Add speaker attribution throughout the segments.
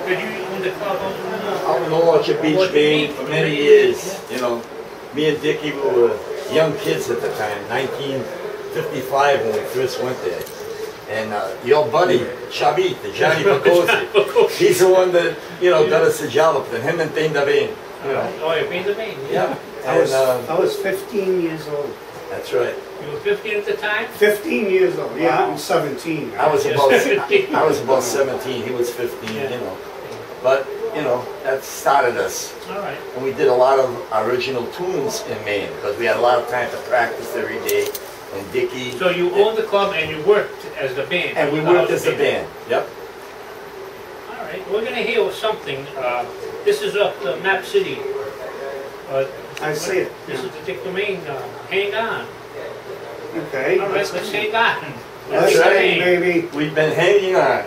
Speaker 1: Did you own the club
Speaker 2: Out in Orchard Beach, Maine, for many years. You know, me and Dickie were young kids at the time, 1955 when we first went there. And your buddy, Shabit, the Johnny Bacosi, he's the one that, you know, got us the job up, and him and Pain Davine.
Speaker 1: Oh, you're Pain Davine?
Speaker 2: Yeah.
Speaker 3: I was 15 years old.
Speaker 2: That's right.
Speaker 1: You were 15 at the time?
Speaker 3: 15 years old, yeah, I'm 17.
Speaker 2: I was about 17, he was 15, you know. But, you know, that started us.
Speaker 1: All right.
Speaker 2: And we did a lot of original tunes in Maine, because we had a lot of time to practice every day. And Dickie.
Speaker 1: So you owned the club and you worked as the band.
Speaker 2: And we worked as the band. Yep.
Speaker 1: All right. We're going to hear something. This is up the Map City.
Speaker 3: I see it.
Speaker 1: This is the Dick Domane. Hang on.
Speaker 3: Okay.
Speaker 1: All right. Let's hang on.
Speaker 3: Let's hang, baby.
Speaker 2: We've been hanging on.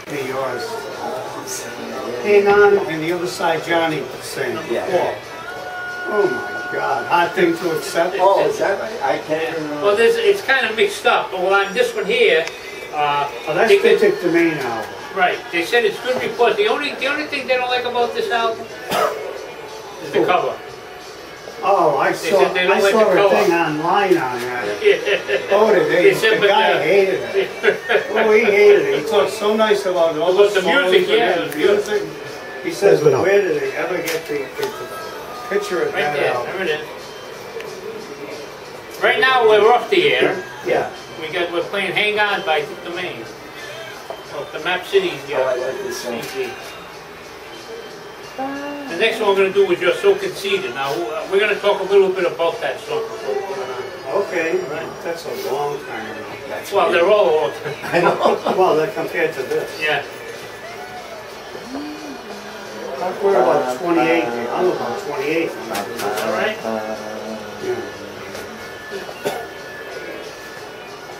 Speaker 3: Hey, yours. Hang on, and the other side, Johnny sing.
Speaker 2: Yeah.
Speaker 3: Oh my God, hard thing to accept.
Speaker 2: Oh, is that right? I can't remember.
Speaker 1: Well, it's kind of mixed up. Well, on this one here,
Speaker 3: oh, that's the Dick Domane album.
Speaker 1: Right. They said it's good reports. The only thing they don't like about this album is the cover.
Speaker 3: Oh, I saw a thing online on that. Oh, the guy hated it. Oh, he hated it. He talked so nice about it. All the
Speaker 1: music, yeah.
Speaker 3: The music. He says, where did they ever get the picture of that album?
Speaker 1: There it is. Right now we're off the air.
Speaker 3: Yeah.
Speaker 1: We're playing "Hang On" by Dick Domane. Of the Map City.
Speaker 2: Oh, I like this song.
Speaker 1: The next one we're going to do is "You're So Conceited." Now we're going to talk a little bit about that song.
Speaker 3: Okay. Right. That's a long time ago.
Speaker 1: Well, they're all old.
Speaker 3: I know. Well, they're compared to this.
Speaker 1: Yeah.
Speaker 3: We're about 28. I'm about 28.
Speaker 1: All right.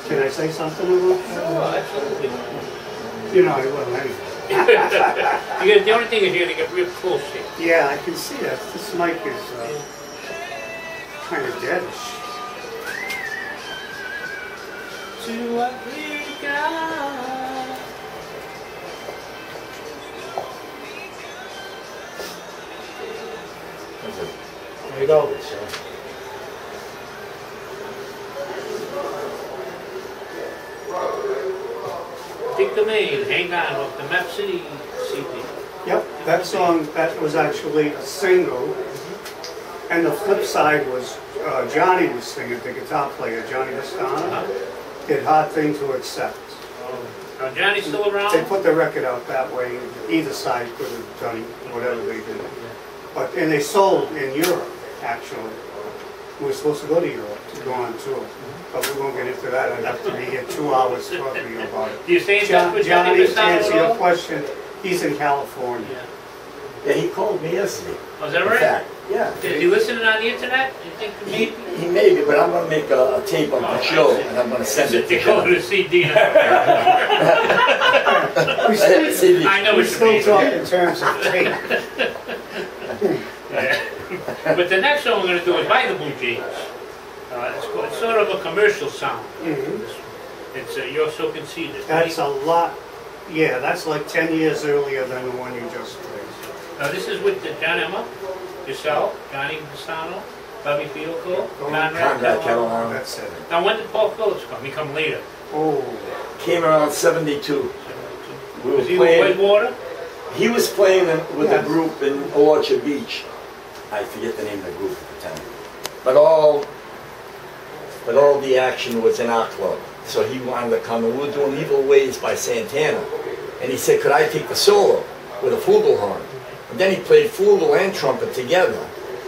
Speaker 3: Can I say something about that?
Speaker 1: Oh, absolutely.
Speaker 3: You know, I will anyway.
Speaker 1: The only thing is you're going to get real close here.
Speaker 3: Yeah, I can see that. This mic is kind of deadish.
Speaker 1: To a great God.
Speaker 2: There you go.
Speaker 1: Dick Domane, "Hang On" off the Map City CD.
Speaker 3: Yep, that song, that was actually a single. And the flip side was Johnny was singing, the guitar player, Johnny Vistano, did "Hard Thing to Accept."
Speaker 1: Now Johnny's still around?
Speaker 3: They put the record out that way. Either side could have done whatever they did. But, and they sold in Europe, actually. We were supposed to go to Europe to go on tour. But we won't get into that. I'd have to be here 2 hours talking to you about it.
Speaker 1: Do you stay in touch with Johnny Vistano?
Speaker 3: To answer your question, he's in California.
Speaker 2: Yeah, he called me yesterday.
Speaker 1: Oh, is that right?
Speaker 2: In fact, yeah.
Speaker 1: Is he listening on the internet? You think maybe?
Speaker 2: He may be, but I'm going to make a tape of the show, and I'm going to send it to him.
Speaker 1: Go to CD. I know
Speaker 3: we
Speaker 1: what
Speaker 3: still
Speaker 1: you
Speaker 3: talk
Speaker 1: mean.
Speaker 3: in terms of tape.
Speaker 1: But the next song we're going to do is by the Bluejays. It's sort of a commercial sound. It's "You're So Conceited."
Speaker 3: That's a lot. Yeah, that's like 10 years earlier than the one you just played.
Speaker 1: Now this is with John Emma, yourself, Johnny Vistano, Bobby Fiocco, Conrad
Speaker 2: Catalano.
Speaker 3: That's it.
Speaker 1: Now when did Paul Phillips come? He come later.
Speaker 3: Oh.
Speaker 2: Came around 72. We were
Speaker 1: Was he
Speaker 2: playing.
Speaker 1: with Whitewater?
Speaker 2: He was playing with a group in Orchard Beach. I forget the name of the group at the time. But all the action was in our club. So he wanted to come, and we were doing "Evil Ways" by Santana. And he said, could I take the solo with a flugelhorn? And then he played flugel and trumpet together.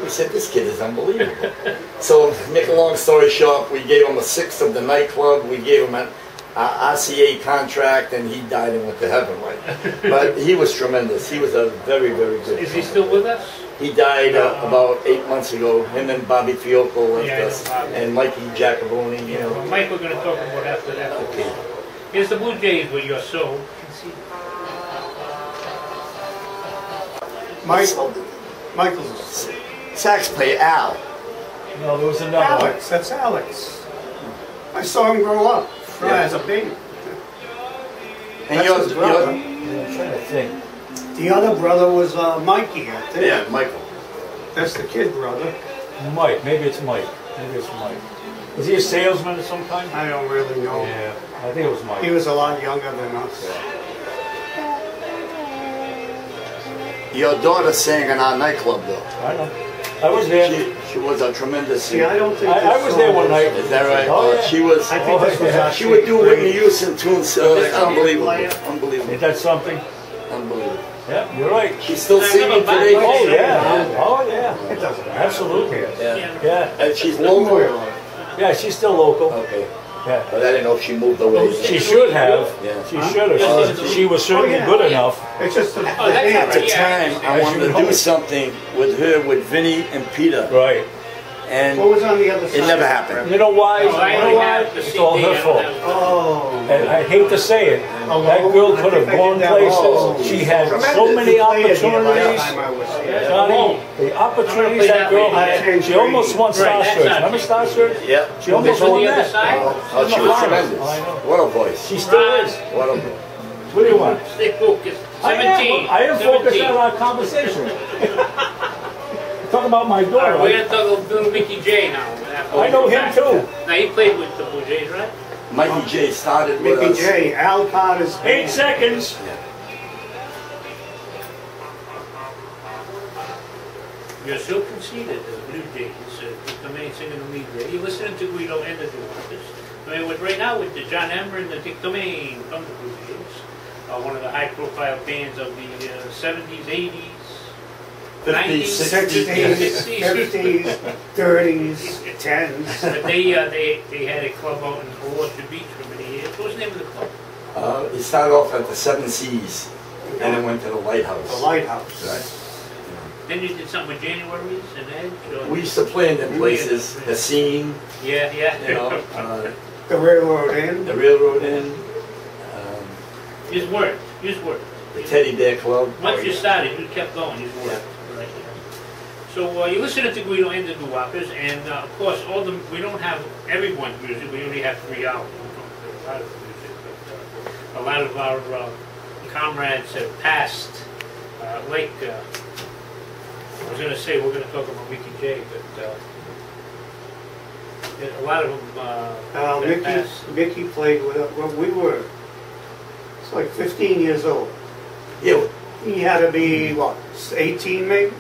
Speaker 2: We said, this kid is unbelievable. So, make a long story short, we gave him a sixth of the nightclub. We gave him an RCA contract, and he died and went to heaven. But he was tremendous. He was a very, very good
Speaker 1: Is he still with us?
Speaker 2: He died about 8 months ago. Him and Bobby Fiocco left us, and Mikey Giacoboni. You know.
Speaker 1: Well, Mike, we're going to talk about after that.
Speaker 2: Okay.
Speaker 1: Here's the Bluejays with "You're So Conceited."
Speaker 3: Michael's
Speaker 2: sax player Al.
Speaker 4: No, there was another
Speaker 3: Alex. That's Alex. I saw him grow up as a baby.
Speaker 2: And
Speaker 3: That's his brother.
Speaker 2: I'm trying to think.
Speaker 3: The other brother was Mikey, I think.
Speaker 2: Yeah, Michael.
Speaker 3: That's the kid brother.
Speaker 4: Mike, maybe it's Mike. Maybe it's Mike. Was he a salesman of some kind?
Speaker 3: I don't really know.
Speaker 4: Yeah, I think it was Mike.
Speaker 3: He was a lot younger than us.
Speaker 2: Your daughter sang in our nightclub, though.
Speaker 4: I know. I was there.
Speaker 2: She was a tremendous
Speaker 3: See,
Speaker 2: singer.
Speaker 3: I don't think
Speaker 4: I was there one night.
Speaker 2: Is that right?
Speaker 4: Oh, yeah.
Speaker 2: She was.
Speaker 3: I think this was
Speaker 4: yeah.
Speaker 3: actually
Speaker 2: She would do
Speaker 3: great.
Speaker 2: Whitney Houston tunes. Unbelievable. Unbelievable.
Speaker 4: Ain't that something?
Speaker 2: Unbelievable.
Speaker 4: Yeah, you're right.
Speaker 2: She's still
Speaker 1: I
Speaker 2: singing
Speaker 1: remember
Speaker 2: today.
Speaker 1: back
Speaker 4: Oh
Speaker 1: when
Speaker 4: yeah. Oh yeah.
Speaker 3: It doesn't matter.
Speaker 4: Absolutely.
Speaker 2: Yeah.
Speaker 4: Yeah.
Speaker 2: And she's local.
Speaker 4: Yeah, she's still local.
Speaker 2: Okay.
Speaker 4: Yeah.
Speaker 2: But I didn't know if she moved away.
Speaker 4: She should have.
Speaker 2: Yeah.
Speaker 4: She should have. She was certainly
Speaker 3: Oh, yeah.
Speaker 4: good enough.
Speaker 3: It's just the
Speaker 1: Oh, that's
Speaker 3: band.
Speaker 2: At the time, I
Speaker 4: Yeah,
Speaker 2: wanted
Speaker 4: she
Speaker 2: to
Speaker 4: was
Speaker 2: do something with her, with Vinny and Peter,
Speaker 4: Right.
Speaker 2: and
Speaker 3: What was on the other side?
Speaker 2: it never happened.
Speaker 4: You know why?
Speaker 1: Oh, I
Speaker 4: You know
Speaker 1: only
Speaker 4: why?
Speaker 1: have the
Speaker 4: It's all
Speaker 1: CD,
Speaker 4: her
Speaker 1: I don't
Speaker 4: fault.
Speaker 1: have-
Speaker 3: Oh.
Speaker 4: And I hate to say it,
Speaker 3: Oh,
Speaker 4: that girl
Speaker 3: I
Speaker 4: could have
Speaker 3: think I
Speaker 4: gone
Speaker 3: did that.
Speaker 4: places.
Speaker 2: Oh,
Speaker 4: She had so
Speaker 2: tremendous.
Speaker 4: many
Speaker 3: He played it here
Speaker 4: opportunities.
Speaker 3: last time I was here.
Speaker 4: Johnny, the opportunities that girl had, she almost won Star
Speaker 1: Right, that's
Speaker 4: Search.
Speaker 1: not-
Speaker 4: Remember Star Search?
Speaker 2: Yeah.
Speaker 4: She almost
Speaker 1: On
Speaker 4: won
Speaker 1: the other
Speaker 4: that.
Speaker 1: side?
Speaker 2: Oh, she was tremendous.
Speaker 4: I know.
Speaker 2: What a voice.
Speaker 4: She still is.
Speaker 2: What a.
Speaker 4: What do you want?
Speaker 1: Stay focused. 17.
Speaker 4: I am focused
Speaker 1: 17.
Speaker 4: on our conversation. Talk about my
Speaker 1: All
Speaker 4: daughter.
Speaker 1: right, we're going to talk about little Mickey J now.
Speaker 4: I know him too.
Speaker 1: Now, he played with the Bluejays, right?
Speaker 2: Mikey J started with
Speaker 3: Mickey
Speaker 2: us.
Speaker 3: J, Al Carter's
Speaker 4: 8
Speaker 3: band.
Speaker 4: seconds.
Speaker 1: You're so conceited, the Bluejays, the main singer in the lead there. You're listening to Guido and the Doowopers. I mean, right now with the John Emmer and the Dick Domane from the Bluejays, one of the high-profile bands of the 70s, 80s, 90s,
Speaker 3: 60s,
Speaker 1: 60s.
Speaker 3: 50s, 30s, 10s.
Speaker 1: But they had a club out in Orchard Beach for many years. What was the name of the club?
Speaker 2: It started off at the Seven Seas, and then went to the Lighthouse.
Speaker 3: The Lighthouse.
Speaker 2: Right.
Speaker 1: Then you did something with Januaries and Edge? Or?
Speaker 2: We used to play in them places, the Scene,
Speaker 1: Yeah,
Speaker 2: you know,
Speaker 1: yeah.
Speaker 3: The Railroad Inn.
Speaker 2: the Railroad Inn,
Speaker 1: Just worked. Just worked.
Speaker 2: the Teddy Bear Club.
Speaker 1: Once you started, you kept going. You worked. Right, yeah. So you're listening to Guido and the Doowopers, and of course, we don't have everyone's music. We only have 3 hours. We don't play a lot of music, but a lot of our comrades have passed. Like I was going to say, we're going to talk about Mickey J, but a lot of them passed.
Speaker 3: Mickey played with us when we were, it's like 15 years old.
Speaker 2: Yeah,
Speaker 3: He had to be, what, 18 maybe?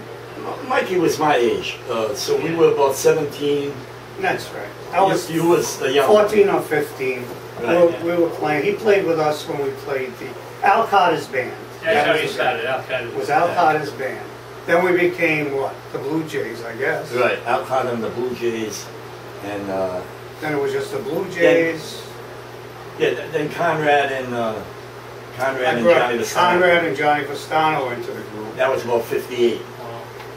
Speaker 2: Mikey was my age, so we were about 17.
Speaker 3: That's right. I was
Speaker 2: You was the young
Speaker 3: 14 or 15.
Speaker 2: Right.
Speaker 3: We were playing, he played with us when we played the Al Carter's band.
Speaker 1: That's how
Speaker 3: was
Speaker 1: you
Speaker 3: the
Speaker 1: started.
Speaker 3: band.
Speaker 1: Al Qaeda.
Speaker 3: It was Al Carter's band. Then we became what? The Bluejays, I guess.
Speaker 2: Right, Al Carter and the Bluejays, and
Speaker 3: Then it was just the Bluejays.
Speaker 2: yeah, then Conrad and
Speaker 3: I
Speaker 2: Johnny
Speaker 3: brought
Speaker 2: the
Speaker 3: Conrad and Johnny Vastano into the group.
Speaker 2: That was about 58.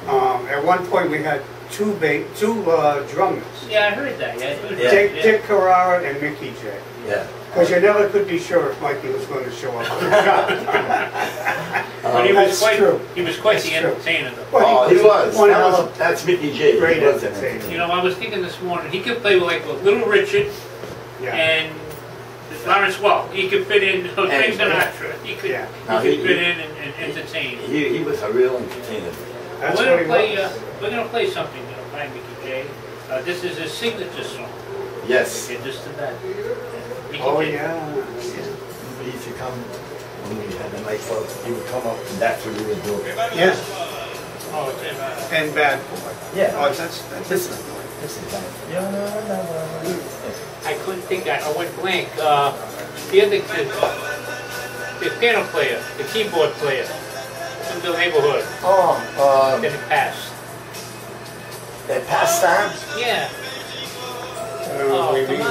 Speaker 3: At one point we had two drummers.
Speaker 1: Yeah, I heard that. Yeah,
Speaker 2: Yeah.
Speaker 3: Dick Carrara and Mickey J.
Speaker 2: Yeah.
Speaker 3: Because you never could be sure if Mikey was going to show up on the job.
Speaker 1: But he
Speaker 3: That's
Speaker 1: was
Speaker 3: true.
Speaker 1: He was quite
Speaker 3: That's
Speaker 1: the
Speaker 3: true.
Speaker 1: entertainer, though.
Speaker 3: Well,
Speaker 2: He was.
Speaker 3: one hell of
Speaker 2: That's Mickey J.
Speaker 3: great
Speaker 2: He was an
Speaker 3: entertainer.
Speaker 1: You know, I was thinking this morning, he could play with like Little Richard
Speaker 3: Yeah.
Speaker 1: and Lawrence Welk. He could fit in Frank
Speaker 2: And-
Speaker 1: Sinatra. He could,
Speaker 3: Yeah.
Speaker 2: Now,
Speaker 1: he could
Speaker 2: he-
Speaker 1: fit in and entertain.
Speaker 2: He was a real entertainer.
Speaker 3: That's
Speaker 1: We're
Speaker 3: what
Speaker 1: gonna
Speaker 3: he
Speaker 1: play.
Speaker 3: was.
Speaker 1: We're gonna play something by Mickey J. This is his signature song.
Speaker 2: Yes.
Speaker 1: Okay, just to that. Mickey
Speaker 3: Oh
Speaker 1: J.
Speaker 3: yeah.
Speaker 2: He used to come when we had the nightclub. He would come up, and that's what we would do.
Speaker 3: Yeah.
Speaker 1: Oh, it's in,
Speaker 3: And Bad Boy.
Speaker 2: Yeah.
Speaker 3: Oh, that's
Speaker 2: This is that.
Speaker 1: I couldn't think. I went blank. The other kid, the piano player, the keyboard player from the neighborhood. Then it passed.
Speaker 2: That pastime?
Speaker 1: Yeah.
Speaker 3: Oh,
Speaker 1: Oh, come on.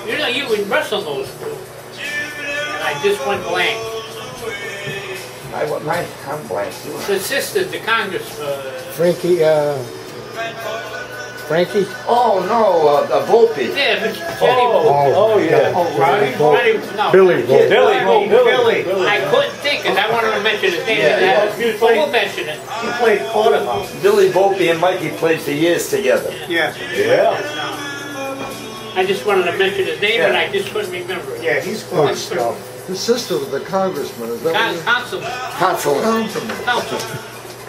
Speaker 1: You know, you would wrestle those two. And I just went blank.
Speaker 2: I'm blank.
Speaker 1: The sisters, the Congress.
Speaker 5: Frankie, Frankie?
Speaker 2: Oh no, Volpe.
Speaker 1: Yeah, but Jenny
Speaker 4: Oh yeah.
Speaker 3: Oh, Ronnie?
Speaker 1: No.
Speaker 5: Billy Volpe.
Speaker 3: Billy.
Speaker 1: I couldn't think because I wanted to mention his name.
Speaker 2: Yeah,
Speaker 1: But we'll mention it.
Speaker 3: He played quarterhouse.
Speaker 2: Billy Volpe and Mikey played for years together.
Speaker 3: Yeah.
Speaker 4: Yeah.
Speaker 1: I just wanted to mention his name, and I just couldn't remember it.
Speaker 3: Yeah, he's close stuff.
Speaker 5: His sister was the congressman, is that what it is?
Speaker 1: Councilman.
Speaker 2: Councilman.
Speaker 5: Councilman.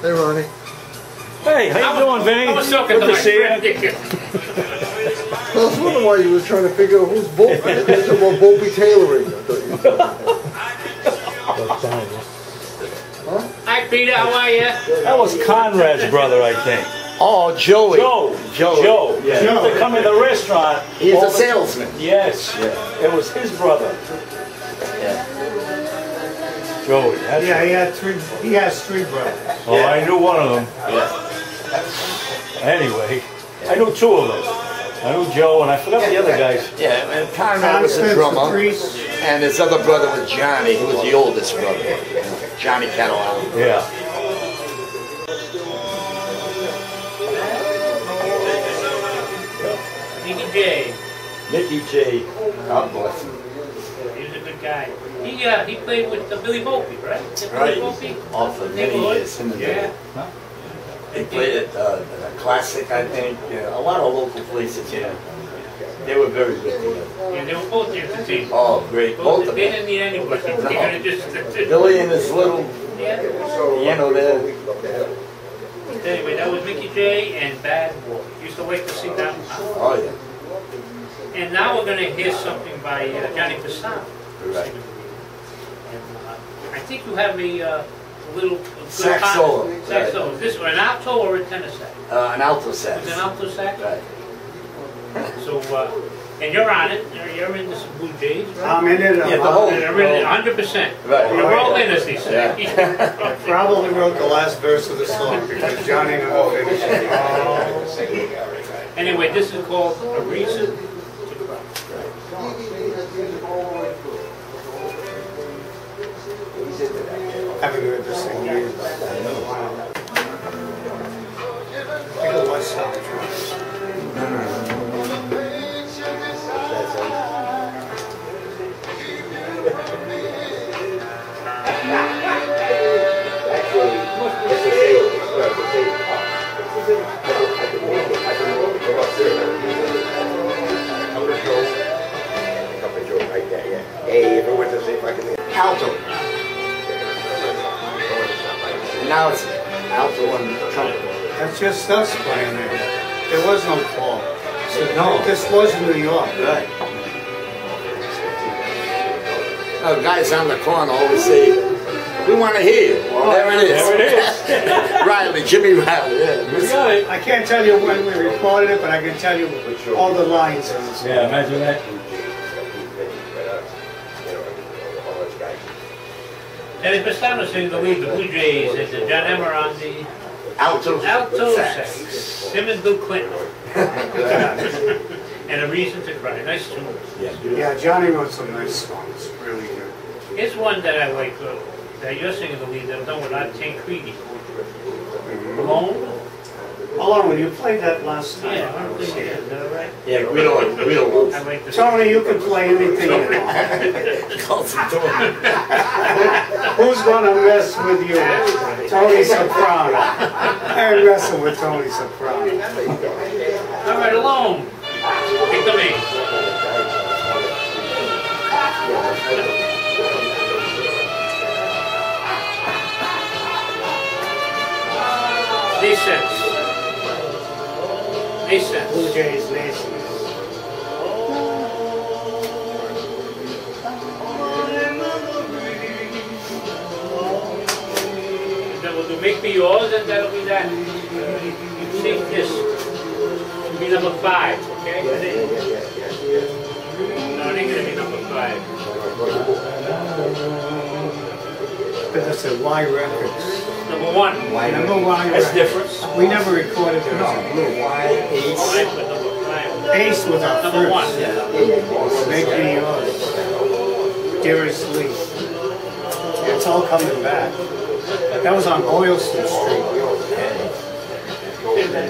Speaker 5: Hey, Ronnie.
Speaker 4: Hey, how you doing, Vinny?
Speaker 1: I was talking to
Speaker 4: Good
Speaker 1: my
Speaker 4: see
Speaker 1: friend.
Speaker 4: you.
Speaker 5: I was wondering why you was trying to figure out who's Volpe. I thought you were about Volpe tailoring. I thought you were
Speaker 1: Hi, Peter. How are you?
Speaker 4: That was Conrad's brother, I think.
Speaker 2: Oh, Joey.
Speaker 4: Joe.
Speaker 2: Joe.
Speaker 4: Yeah. He used to come in the restaurant.
Speaker 2: He's
Speaker 4: all
Speaker 2: a
Speaker 4: the-
Speaker 2: salesman.
Speaker 4: Yes.
Speaker 2: Yeah.
Speaker 4: It was his brother.
Speaker 2: Yeah.
Speaker 4: Joey. That's
Speaker 3: Yeah, he has three brothers.
Speaker 4: Oh,
Speaker 2: Yeah.
Speaker 4: I knew one of them.
Speaker 2: Yeah.
Speaker 4: Anyway, I knew two of them. I knew Joe, and I forgot the other guys.
Speaker 2: Yeah, and Conrad was the
Speaker 3: Constance, the
Speaker 2: drummer,
Speaker 3: priest.
Speaker 2: and his other brother was Johnny, who was the oldest brother. Johnny Catalano.
Speaker 4: Yeah.
Speaker 1: Mickey J.
Speaker 2: Mickey J. God bless him.
Speaker 1: He was a good guy. He played with Billy Volpe, right?
Speaker 2: Right.
Speaker 1: Billy Volpe?
Speaker 2: Oh, for many years. In the
Speaker 1: Yeah.
Speaker 2: They played at the Classic, I think. Yeah, a lot of local places. Yeah. They were very good together.
Speaker 1: Yeah, they were both entertainers.
Speaker 2: Oh, great. Both of
Speaker 1: They
Speaker 2: them.
Speaker 1: didn't need anybody. They could just.
Speaker 2: Billy and his little,
Speaker 1: Yeah.
Speaker 2: there.
Speaker 1: Anyway, that was Mickey J and Bad Boy. Used to like to sing that one.
Speaker 2: Oh, yeah.
Speaker 1: And now we're going to hear something by Johnny Passano.
Speaker 2: Right.
Speaker 1: And, I think you have a little
Speaker 2: Sax solo.
Speaker 1: Sax solo. Is this an alto or a tenor sax?
Speaker 2: An alto sax.
Speaker 1: It's an alto sax.
Speaker 2: Right.
Speaker 1: So, and you're on it. You're in this Bluejays, right?
Speaker 3: I'm in it.
Speaker 2: Yeah, the whole-
Speaker 1: And really, 100%.
Speaker 2: Right.
Speaker 1: You're all in, as they say.
Speaker 3: I probably wrote the last verse of the song because Johnny never finished it.
Speaker 1: Anyway, this is called A Reason to Cry.
Speaker 3: Haven't heard this in years. I go West Side.
Speaker 6: Hey, everyone to see if I can.
Speaker 2: Alto. Now it's alto and trumpet.
Speaker 3: That's just us playing there. There was no call.
Speaker 2: No.
Speaker 3: This was New York.
Speaker 2: Right. Guys on the corner always say, we want to hear you. Well, there it is.
Speaker 4: There it is.
Speaker 2: Riley, Jimmy Riley. Yeah.
Speaker 4: You got it.
Speaker 3: I can't tell you when we recorded it, but I can tell you all the lines in the song.
Speaker 4: Yeah, imagine that.
Speaker 1: And Passano singing the lead, the Bluejays, and John Emmer on the
Speaker 2: Alto
Speaker 1: sax. Him and Bill Clinton. And A Reason to Cry. Nice tune.
Speaker 3: Yeah, Johnny wrote some nice songs. Really good.
Speaker 1: Here's one that I like, that you're singing the lead, that was done with Art Tancredi. Alone?
Speaker 3: Alone, when you played that last time.
Speaker 1: Yeah, I think it is. Is that right?
Speaker 2: Yeah, Guido.
Speaker 1: I like this.
Speaker 3: Tony, you can play anything you want.
Speaker 2: Calls him to him.
Speaker 3: Who's gonna mess with you? Tony Soprano. I'm messing with Tony Soprano.
Speaker 1: All right, Alone. Take the main. Nations.
Speaker 3: Bluejays Nation.
Speaker 1: Then we'll do Make Me Yours, and that'll be that. You sing this. It'll be number 5, okay? No, it ain't gonna be number 5.
Speaker 3: That's a Y Records.
Speaker 1: Number 1.
Speaker 3: Number Y
Speaker 4: That's
Speaker 3: Records.
Speaker 4: different.
Speaker 3: We never recorded it as a group.
Speaker 2: Ace.
Speaker 1: 5 with number 5.
Speaker 3: Ace was our
Speaker 1: Number 1.
Speaker 3: first. Make Me Yours. Dearest Lee. It's all coming back. That was on Boylston Street.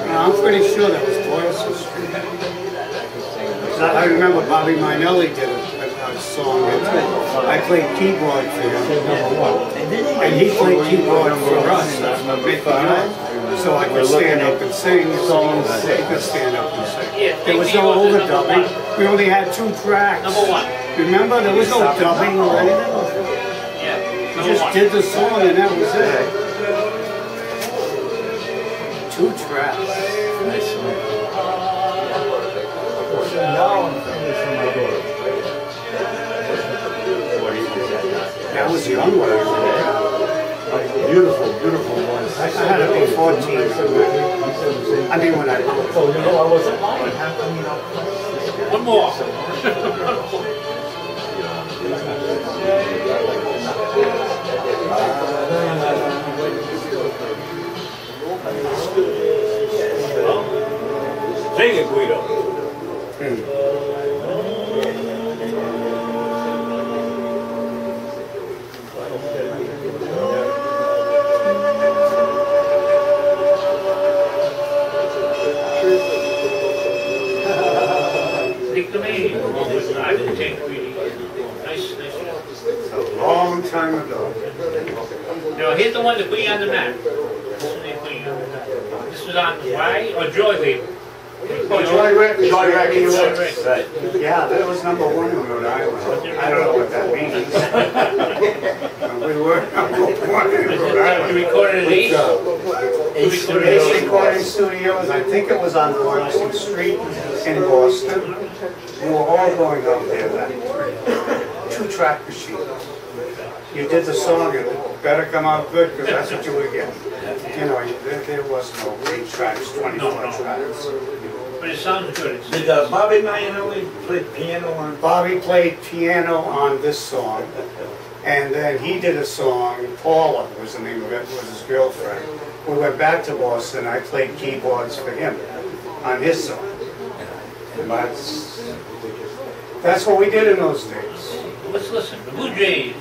Speaker 3: No, I'm pretty sure that was Boylston Street. I remember Bobby Minelli did a song there too. I played keyboard for him. And he played keyboard for us. So I could stand up and sing songs. He could stand up and sing.
Speaker 1: Yeah,
Speaker 3: There was
Speaker 1: Make Me
Speaker 3: no
Speaker 1: Yours is number
Speaker 3: overdubbing.
Speaker 1: one.
Speaker 3: We only had 2 tracks.
Speaker 1: Number one.
Speaker 3: Remember, there was no dubbing or anything.
Speaker 1: Yeah,
Speaker 3: We
Speaker 1: number
Speaker 3: just
Speaker 1: one.
Speaker 3: did the song and that was it. 2 tracks.
Speaker 2: Nice song.
Speaker 4: Now I'm singing this for my daughter.
Speaker 3: That was young when I was there.
Speaker 5: Beautiful, beautiful voice.
Speaker 3: I had to be 14. I mean, when I wrote it.
Speaker 4: So you know I wasn't lying.
Speaker 1: One more.
Speaker 4: Sing it, Guido.
Speaker 1: Take the main. I can take Guido. Nice.
Speaker 3: A long time ago.
Speaker 1: Now, here's the one that put you on the map. This was on Why or Joy label.
Speaker 3: Joy Records.
Speaker 2: Joy Records.
Speaker 1: Right.
Speaker 3: Yeah, that was number 1 in Rhode Island. I don't know what that means. We were number 1 in Rhode
Speaker 1: You
Speaker 3: Island.
Speaker 1: recorded at Ace?
Speaker 2: Ace
Speaker 3: Ace Recording Studios, I think it was on Royalton Street in Boston. We were all going out there then. 2-track machine. You did the song, and it better come out good, because that's what you would get. You know, there was no 8 tracks, 24 tracks.
Speaker 1: But it sounds good. It's,
Speaker 2: Did Bobby Mayanelli play piano on?
Speaker 3: Bobby played piano on this song, and then he did a song, Paula was the name of it, was his girlfriend. We went back to Boston, I played keyboards for him on his song. And that's what we did in those days.
Speaker 1: let's listen. The Bluejays.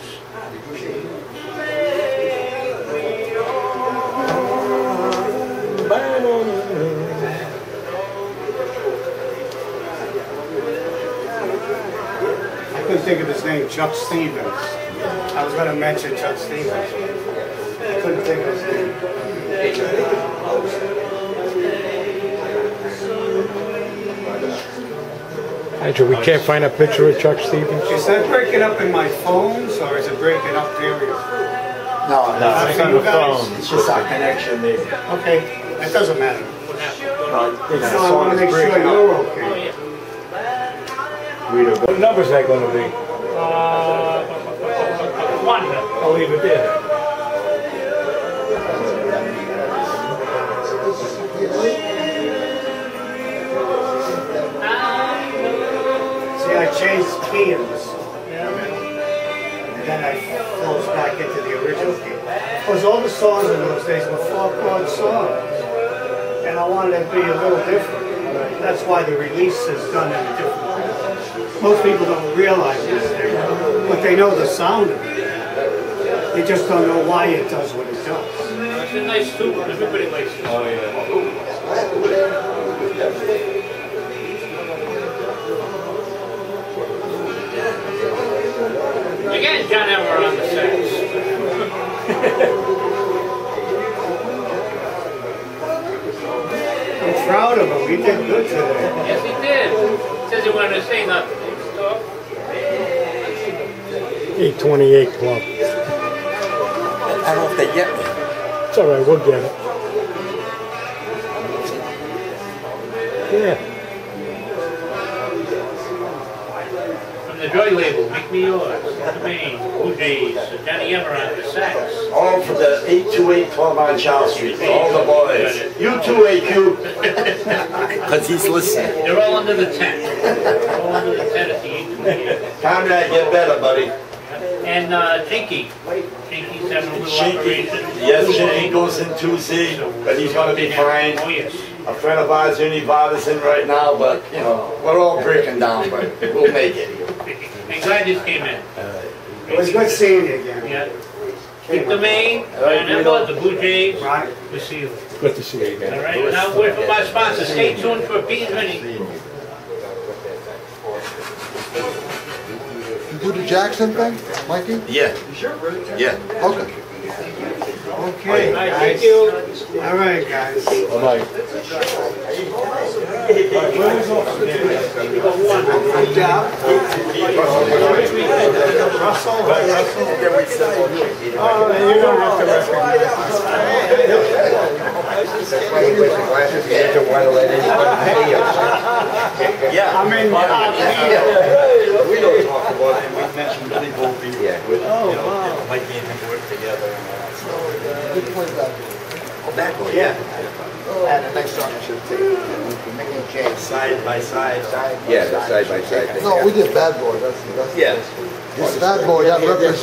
Speaker 3: I couldn't think of his name, Chuck Stevens. I was going to mention Chuck Stevens. I couldn't think of his name.
Speaker 7: Andrew, we can't find a picture of Chuck Stevens.
Speaker 3: Is that breaking up in my phones, or is it breaking up period?
Speaker 2: No,
Speaker 3: It's on the phone.
Speaker 2: It's just our connection, maybe.
Speaker 3: Okay, it doesn't matter.
Speaker 1: What happened?
Speaker 3: So I want to make sure you're
Speaker 1: Oh,
Speaker 3: okay.
Speaker 1: yeah.
Speaker 4: What number is that going to be?
Speaker 1: One.
Speaker 4: I'll leave it there.
Speaker 3: See, I changed key in this song. And then I flows back into the original key. Because all the songs in those days were 4-chord songs. And I wanted it to be a little different. That's why the release is done in a different way. Most people don't realize this, but they know the sound of it. They just don't know why it does what it does.
Speaker 1: It's a nice tune. Everybody likes it.
Speaker 4: Oh, yeah.
Speaker 1: Again, John Emmer on the sax.
Speaker 3: I'm proud of him. He did good today.
Speaker 1: Yes, he did. Says he wanted to say nothing.
Speaker 7: 828 Club.
Speaker 2: I don't know if they get me.
Speaker 7: It's all right, we'll get it. Yeah.
Speaker 1: From the Joy label, Make Me Yours, Domane, Bluejays, Johnny Emmer on the sax.
Speaker 2: All for the 828 Club on Charles Street. All the boys. You too, AQ. Because he's listening.
Speaker 1: They're all under the tent. All under the tent at the 828.
Speaker 2: Conrad, get better, buddy.
Speaker 1: And Jinky. Jinky's having a little
Speaker 2: Shinky.
Speaker 1: operation.
Speaker 2: Yes, Shinky goes in Tuesday, but he's going to be fine.
Speaker 1: Oh, yes.
Speaker 2: A friend of ours, Univada's in right now, but, you know, we're all breaking down, but we'll make it.
Speaker 1: I'm glad you came in.
Speaker 3: It was good seeing you again.
Speaker 1: Yeah. Keep the main, and Emma, the Bluejays.
Speaker 3: Right.
Speaker 1: We'll see you.
Speaker 7: Good to see you
Speaker 1: All
Speaker 7: again.
Speaker 1: right, now word from my sponsor. Stay tuned for Pete's Mini.
Speaker 5: You do the Jackson thing, Mikey?
Speaker 2: Yeah. Yeah.
Speaker 5: Okay.
Speaker 3: Okay,
Speaker 1: All right,
Speaker 3: guys.
Speaker 1: thank you.
Speaker 3: All right, guys.
Speaker 4: Bye-bye.
Speaker 3: Good job. Russell, hi, Russell. Oh, you don't have to recognize
Speaker 6: That's why he wears the glasses, he doesn't want to let anyone see him.
Speaker 2: Yeah.
Speaker 3: I mean,
Speaker 2: We don't talk about it, and we mentioned Billy Bovee.
Speaker 6: Yeah.
Speaker 2: With, you know, Mike and him work together and all that stuff.
Speaker 5: Good point, that.
Speaker 6: Oh, that boy,
Speaker 2: Yeah.
Speaker 6: And the next song I should take, making change.
Speaker 2: Side by side.
Speaker 6: Yeah, the side by side thing.
Speaker 5: No, we did Bad Boy, that's
Speaker 2: Yeah.
Speaker 5: This Bad Boy, that represents